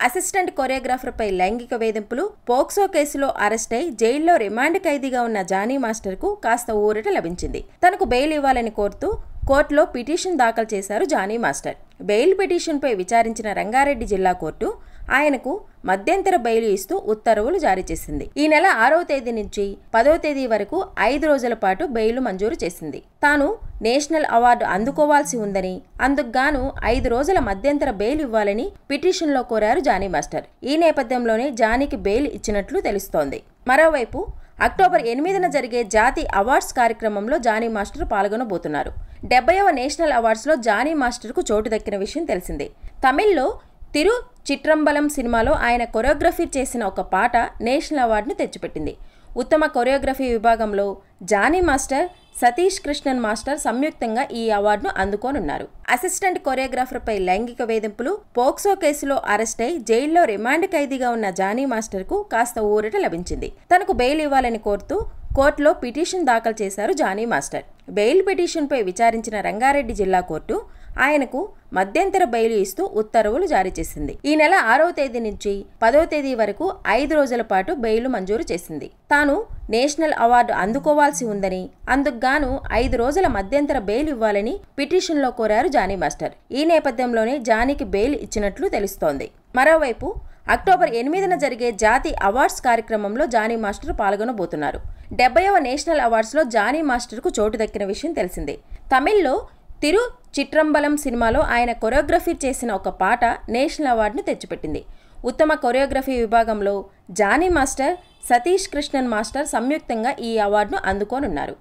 Assistant కొరియోగ్రాఫర్పై లైంగిక వేధింపులు, POCSO కేసులో అరెస్ట్ అయి జైల్లో రిమాండ్ ఖైదీగా ఉన్న జానీ మాస్టర్కు కాస్త ఊరట లభించింది. తనకు బెయిల్ ఇవ్వాలని కోరుతూ కోర్టులో పిటిషన్ దాఖలు చేశారు జానీ మాస్టర్. బెయిల్ పిటిషన్పై విచారించిన రంగారెడ్డి జిల్లా కోర్టు ఆయనకు మధ్యంతర బెయిల్ ఇస్తూ ఉత్తర్వులు జారీ చేసింది. ఈ నెల 6వ తేదీ నుంచి 10వ తేదీ వరకు 5 రోజుల పాటు బెయిల్ మంజూరు చేసింది. తాను నేషనల్ అవార్డు అందుకోవాల్సి ఉందని, అందుకుగాను 5 రోజుల మధ్యంతర బెయిల్ ఇవ్వాలని పిటిషన్లో కోరారు జానీ మాస్టర్. ఈ నేపథ్యంలోనే జానీకి బెయిల్ ఇచ్చినట్లు తెలుస్తోంది. మరోవైపు అక్టోబర్ 8న జరిగే జాతీయ అవార్డ్స్ కార్యక్రమంలో జానీ మాస్టర్ పాల్గొనబోతున్నారు. 70వ నేషనల్ అవార్డ్స్లో జానీ మాస్టర్కు చోటు దక్కిన విషయం తెలిసిందే. తమిళ్లో తిరు చిట్రంబలం సినిమాలో ఆయన కొరియోగ్రఫీ చేసిన ఒక పాట నేషనల్ అవార్డును తెచ్చిపెట్టింది. ఉత్తమ కొరియోగ్రఫీ విభాగంలో జానీ మాస్టర్, సతీష్ కృష్ణన్ మాస్టర్ సంయుక్తంగా ఈ అవార్డును అందుకోనున్నారు. అసిస్టెంట్ కొరియోగ్రాఫర్పై లైంగిక వేధింపులు, పోక్సో కేసులో అరెస్ట్ అయి జైల్లో రిమాండ్ ఖైదీగా ఉన్న జానీ మాస్టర్కు కాస్త ఊరట లభించింది. తనకు బెయిల్ ఇవ్వాలని కోరుతూ కోర్టులో పిటిషన్ దాఖలు చేశారు జానీ మాస్టర్. బెయిల్ పిటిషన్పై విచారించిన రంగారెడ్డి జిల్లా కోర్టు ఆయనకు మధ్యంతర బెయిల్ ఇస్తూ ఉత్తర్వులు జారీ చేసింది. ఈ నెల 6వ తేదీ నుంచి 10వ తేదీ వరకు 5 రోజుల పాటు బెయిల్ మంజూరు చేసింది. తాను నేషనల్ అవార్డు అందుకోవాల్సి ఉందని, అందుకుగాను 5 రోజుల మధ్యంతర బెయిల్ ఇవ్వాలని పిటిషన్లో కోరారు జానీ మాస్టర్. ఈ నేపథ్యంలోనే జానీకి బెయిల్ ఇచ్చినట్లు తెలుస్తోంది. మరోవైపు అక్టోబర్ 8న జరిగే జాతీయ అవార్డ్స్ కార్యక్రమంలో జానీ మాస్టర్ పాల్గొనబోతున్నారు. 70వ నేషనల్ అవార్డ్స్లో జానీ మాస్టర్కు చోటు దక్కిన విషయం తెలిసిందే. తమిళ్లో తిరు చిట్రంబలం సినిమాలో ఆయన కొరియోగ్రఫీ చేసిన ఒక పాట నేషనల్ అవార్డును తెచ్చిపెట్టింది. ఉత్తమ కొరియోగ్రఫీ విభాగంలో జానీ మాస్టర్, సతీష్ కృష్ణన్ మాస్టర్ సంయుక్తంగా ఈ అవార్డును అందుకోనున్నారు.